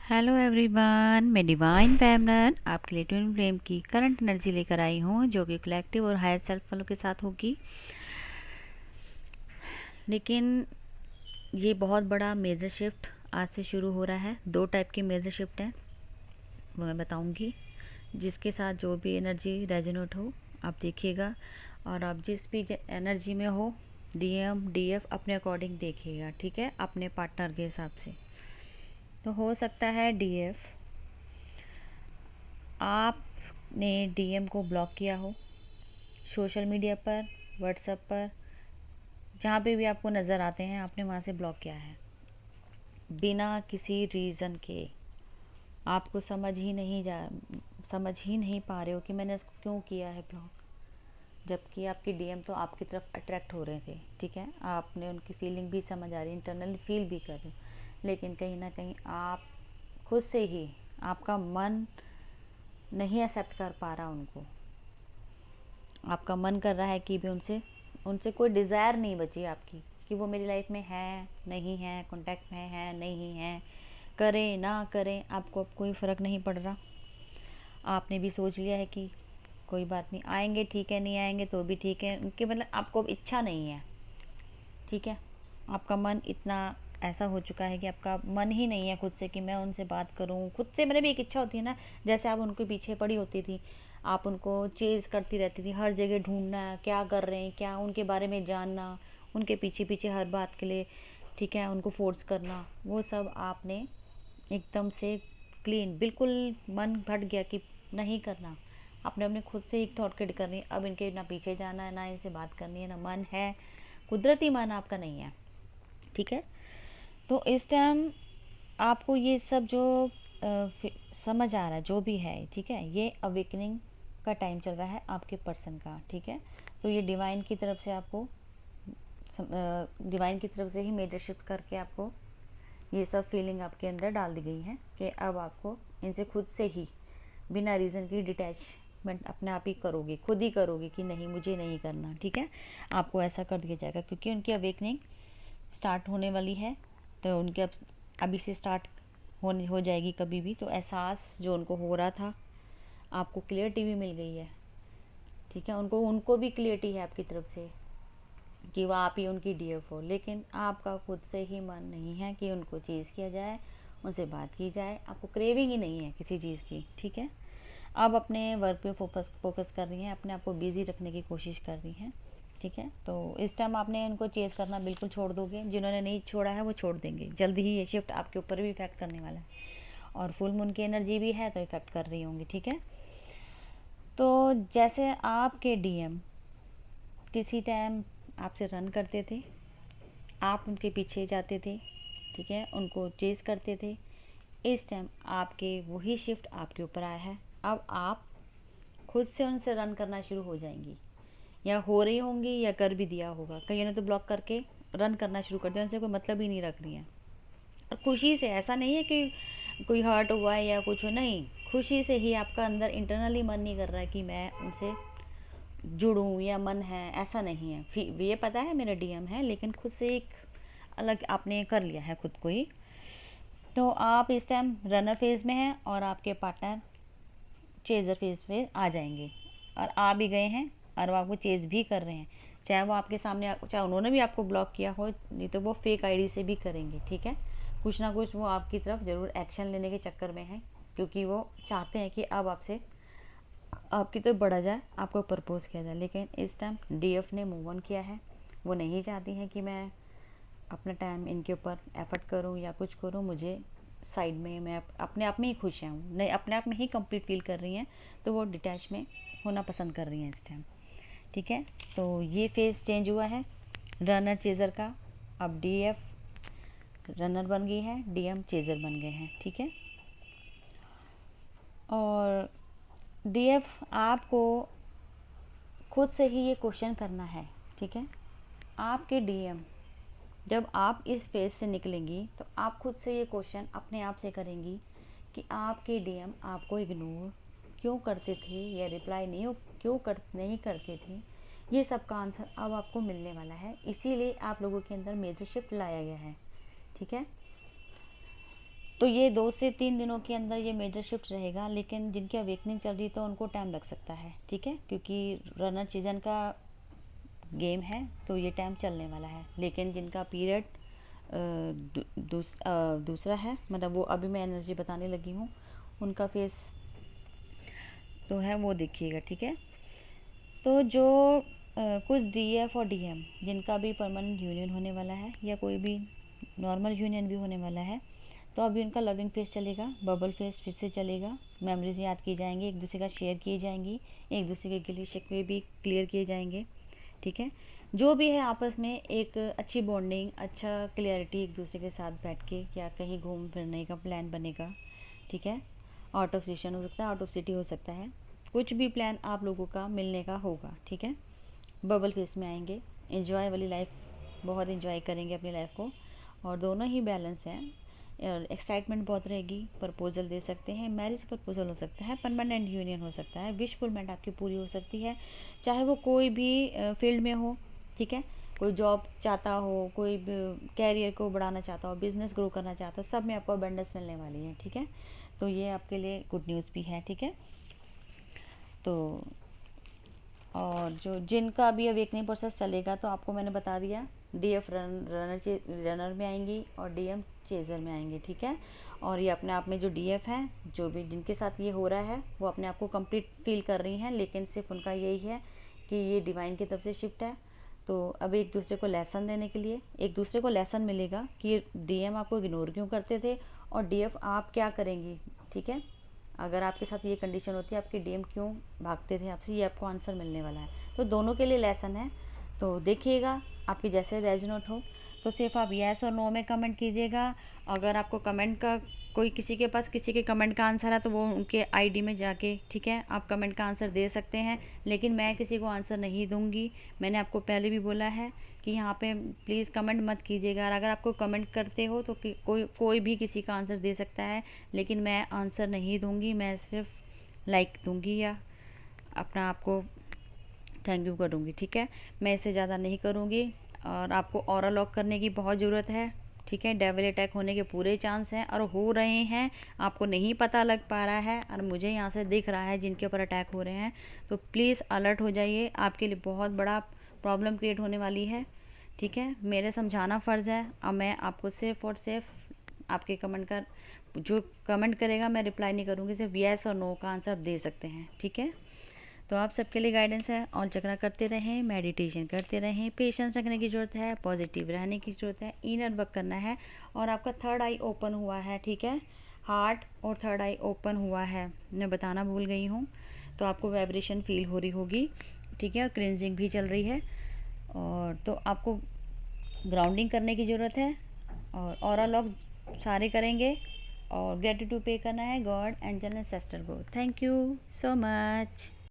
Hello everyone, मैं divine पैमनर आपके लिए ट्विन फ्लेम की करंट एनर्जी लेकर आई हूँ, जो कि कलेक्टिव और हायर सेल्फ वालों के साथ होगी। लेकिन ये बहुत बड़ा मेजर शिफ्ट आज से शुरू हो रहा है। दो टाइप की मेजर शिफ्ट हैं, वो मैं बताऊँगी। जिसके साथ जो भी एनर्जी रेजोनेट हो आप देखिएगा, और आप जिस भी एनर्जी में हो डीएम डीएफ अपने अकॉर्डिंग देखिएगा, ठीक है, अपने पार्टनर के हिसाब से। तो हो सकता है डीएफ आपने डीएम को ब्लॉक किया हो सोशल मीडिया पर, व्हाट्सएप पर, जहाँ पे भी आपको नज़र आते हैं आपने वहाँ से ब्लॉक किया है बिना किसी रीज़न के। आपको समझ ही नहीं पा रहे हो कि मैंने इसको क्यों किया है ब्लॉक, जबकि आपकी डीएम तो आपकी तरफ अट्रैक्ट हो रहे थे, ठीक है, आपने उनकी फीलिंग भी समझ आ रही, इंटरनली फील भी कर रहे हो, लेकिन कहीं ना कहीं आप खुद से ही, आपका मन नहीं एक्सेप्ट कर पा रहा उनको। आपका मन कर रहा है कि भी उनसे उनसे कोई डिज़ायर नहीं बची आपकी कि वो मेरी लाइफ में है नहीं है, कांटेक्ट में है नहीं है, करें ना करें आपको अब कोई फ़र्क नहीं पड़ रहा। आपने भी सोच लिया है कि कोई बात नहीं, आएंगे ठीक है, नहीं आएंगे तो भी ठीक है, उनके मतलब आपको अब इच्छा नहीं है, ठीक है। आपका मन इतना ऐसा हो चुका है कि आपका मन ही नहीं है खुद से कि मैं उनसे बात करूं। खुद से मेरे भी एक इच्छा होती है ना, जैसे आप उनके पीछे पड़ी होती थी, आप उनको चेज़ करती रहती थी, हर जगह ढूंढना क्या कर रहे हैं, क्या उनके बारे में जानना, उनके पीछे पीछे हर बात के लिए, ठीक है, उनको फोर्स करना, वो सब आपने एकदम से क्लीन, बिल्कुल मन भट गया कि नहीं करना। आपने अपने खुद से एक थॉट क्रिएट करनी, अब इनके ना पीछे जाना है, ना इनसे बात करनी है, ना मन है, कुदरती मन आपका नहीं है, ठीक है। तो इस टाइम आपको ये सब जो समझ आ रहा है जो भी है, ठीक है, ये अवेकनिंग का टाइम चल रहा है आपके पर्सन का, ठीक है। तो ये डिवाइन की तरफ से आपको, डिवाइन की तरफ से ही मेजर शिफ्ट करके आपको ये सब फीलिंग आपके अंदर डाल दी गई है कि अब आपको इनसे खुद से ही बिना रीज़न की डिटैचमेंट अपने आप ही करोगे, खुद ही करोगे कि नहीं मुझे नहीं करना, ठीक है। आपको ऐसा कर दिया जाएगा क्योंकि उनकी अवेकनिंग स्टार्ट होने वाली है। तो उनके अब अभी से स्टार्ट हो जाएगी कभी भी। तो एहसास जो उनको हो रहा था, आपको क्लियरिटी भी मिल गई है, ठीक है। उनको उनको भी क्लियरिटी है आपकी तरफ से कि वह आप ही उनकी डीएफ हो, लेकिन आपका खुद से ही मन नहीं है कि उनको चीज़ किया जाए, उनसे बात की जाए, आपको क्रेविंग ही नहीं है किसी चीज़ की, ठीक है। अब अपने वर्क पे फोकस कर रही हैं, अपने आप को बिजी रखने की कोशिश कर रही हैं, ठीक है। तो इस टाइम आपने उनको चेज़ करना बिल्कुल छोड़ दोगे, जिन्होंने नहीं छोड़ा है वो छोड़ देंगे, जल्दी ही ये शिफ्ट आपके ऊपर भी इफेक्ट करने वाला है, और फुल मून की एनर्जी भी है तो इफेक्ट कर रही होंगी, ठीक है। तो जैसे आपके डीएम किसी टाइम आपसे रन करते थे, आप उनके पीछे जाते थे, ठीक है, उनको चेज़ करते थे, इस टाइम आपके वही शिफ्ट आपके ऊपर आया है। अब आप खुद से उनसे रन करना शुरू हो जाएंगी, या हो रही होंगी या कर भी दिया होगा, कईयों ने तो ब्लॉक करके रन करना शुरू कर दिया, उनसे कोई मतलब ही नहीं रख रही है। और खुशी से, ऐसा नहीं है कि कोई हर्ट हुआ है या कुछ हो, नहीं, खुशी से ही आपका अंदर इंटरनली मन नहीं कर रहा है कि मैं उनसे जुड़ूं, या मन है ऐसा नहीं है, फिर ये पता है मेरा डीएम है, लेकिन खुद से एक अलग आपने कर लिया है खुद को ही। तो आप इस टाइम रनर फेज में हैं और आपके पार्टनर चेजर फेज पे आ जाएंगे, और आ भी गए हैं, और वो आपको चेज भी कर रहे हैं, चाहे वो आपके सामने, चाहे उन्होंने भी आपको ब्लॉक किया हो, नहीं तो वो फेक आईडी से भी करेंगे, ठीक है। कुछ ना कुछ वो आपकी तरफ ज़रूर एक्शन लेने के चक्कर में है, क्योंकि वो चाहते हैं कि अब आपसे आपकी तरफ बढ़ा जाए, आपको प्रपोज किया जाए। लेकिन इस टाइम डीएफ ने मूव ऑन किया है, वो नहीं चाहती हैं कि मैं अपना टाइम इनके ऊपर एफर्ट करूं या कुछ करूं, मुझे साइड में, मैं अपने आप में ही खुश हूँ, नहीं अपने आप में ही कंप्लीट फील कर रही हैं, तो वो डिटैच में होना पसंद कर रही हैं इस टाइम, ठीक है। तो ये फेज चेंज हुआ है रनर चेज़र का, अब डीएफ रनर बन गई है, डीएम चेज़र बन गए हैं, ठीक है। और डीएफ आपको खुद से ही ये क्वेश्चन करना है, ठीक है। आपके डीएम जब आप इस फेज से निकलेंगी तो आप खुद से ये क्वेश्चन अपने आप से करेंगी कि आपके डीएम आपको इग्नोर क्यों करते थे, या रिप्लाई नहीं करते थे। ये सब का आंसर अब आपको मिलने वाला है, इसीलिए आप लोगों के अंदर मेजर शिफ्ट लाया गया है, ठीक है। तो ये 2 से 3 दिनों के अंदर ये मेजर शिफ्ट रहेगा, लेकिन जिनकी अवेकनिंग चल रही तो उनको टाइम लग सकता है, ठीक है, क्योंकि रनर सीजन का गेम है तो ये टाइम चलने वाला है। लेकिन जिनका पीरियड दूसरा है, मतलब वो अभी मैं एनर्जी बताने लगी हूँ, उनका फेस तो है वो देखिएगा, ठीक है। तो जो कुछ डीएफ और डीएम जिनका भी परमानेंट यूनियन होने वाला है या कोई भी नॉर्मल यूनियन भी होने वाला है, तो अभी उनका लविंग फेस चलेगा, बबल फेस फिर से चलेगा, मेमोरीज याद की जाएंगी, एक दूसरे का शेयर किए जाएंगी, एक दूसरे के गिले शिकवे भी क्लियर किए जाएंगे, ठीक है। जो भी है आपस में एक अच्छी बॉन्डिंग, अच्छा क्लियरिटी, एक दूसरे के साथ बैठ के या कहीं घूम फिरने का प्लान बनेगा, ठीक है। आउट ऑफ स्टेशन हो सकता है, आउट ऑफ सिटी हो सकता है, कुछ भी प्लान आप लोगों का मिलने का होगा, ठीक है। बबल फेस में आएंगे, एंजॉय वाली लाइफ, बहुत एंजॉय करेंगे अपनी लाइफ को, और दोनों ही बैलेंस हैं। एक्साइटमेंट बहुत रहेगी, प्रपोजल दे सकते हैं, मैरिज प्रपोजल हो सकता है, परमानेंट यूनियन हो सकता है, विश फुलमेंट आपकी पूरी हो सकती है, चाहे वो कोई भी फील्ड में हो, ठीक है। कोई जॉब चाहता हो, कोई कैरियर को बढ़ाना चाहता हो, बिजनेस ग्रो करना चाहता हो, सब में आपको अबंडेंस मिलने वाली है, ठीक है। तो ये आपके लिए गुड न्यूज़ भी है, ठीक है। तो और जो जिनका अभी अवेकनिंग प्रोसेस चलेगा, तो आपको मैंने बता दिया, डीएफ रनर में आएंगी और डीएम चेजर में आएंगे, ठीक है। और ये अपने आप में जो डीएफ हैं, जो भी जिनके साथ ये हो रहा है, वो अपने आप को कंप्लीट फील कर रही हैं, लेकिन सिर्फ उनका यही है कि ये डिवाइन की तरफ से शिफ्ट है। तो अब एक दूसरे को लेसन देने के लिए एक दूसरे को लेसन मिलेगा कि डीएम आपको इग्नोर क्यों करते थे और डीएफ आप क्या करेंगी, ठीक है। अगर आपके साथ ये कंडीशन होती है, आपके डीएम क्यों भागते थे आपसे, ये आपको आंसर मिलने वाला है। तो दोनों के लिए लेसन है, तो देखिएगा आपके जैसे रेजोनेट हो तो सिर्फ आप येस और नो में कमेंट कीजिएगा। अगर आपको कमेंट का कोई किसी के पास किसी के कमेंट का आंसर है तो वो उनके आईडी में जाके, ठीक है, आप कमेंट का आंसर दे सकते हैं, लेकिन मैं किसी को आंसर नहीं दूंगी। मैंने आपको पहले भी बोला है कि यहाँ पे प्लीज़ कमेंट मत कीजिएगा, और अगर आपको कमेंट करते हो तो कोई भी किसी का आंसर दे सकता है, लेकिन मैं आंसर नहीं दूंगी, मैं सिर्फ लाइक दूंगी या अपना आपको थैंक यू करूँगी, ठीक है। मैं इससे ज़्यादा नहीं करूँगी। और आपको ऑरा लॉक करने की बहुत ज़रूरत है, ठीक है। डेविल अटैक होने के पूरे चांस हैं और हो रहे हैं, आपको नहीं पता लग पा रहा है, और मुझे यहाँ से दिख रहा है जिनके ऊपर अटैक हो रहे हैं। तो प्लीज़ अलर्ट हो जाइए, आपके लिए बहुत बड़ा प्रॉब्लम क्रिएट होने वाली है, ठीक है। मेरे समझाना फ़र्ज़ है, और मैं आपको सिर्फ और सिर्फ आपके कमेंट का जो कमेंट करेगा मैं रिप्लाई नहीं करूँगी, सिर्फ येस और नो का आंसर दे सकते हैं, ठीक है। तो आप सबके लिए गाइडेंस है, और चक्रा करते रहें, मेडिटेशन करते रहें, पेशेंस रखने की ज़रूरत है, पॉजिटिव रहने की ज़रूरत है, इनर वर्क करना है। और आपका थर्ड आई ओपन हुआ है, ठीक है, हार्ट और थर्ड आई ओपन हुआ है, मैं बताना भूल गई हूँ। तो आपको वाइब्रेशन फील हो रही होगी, ठीक है, और क्लिनजिंग भी चल रही है। और तो आपको ग्राउंडिंग करने की ज़रूरत है, और ऑरा लॉक सारे करेंगे, और ग्रेटिट्यूड पे करना है गॉड, एंजल एंड सिस्टर को। Thank you so much.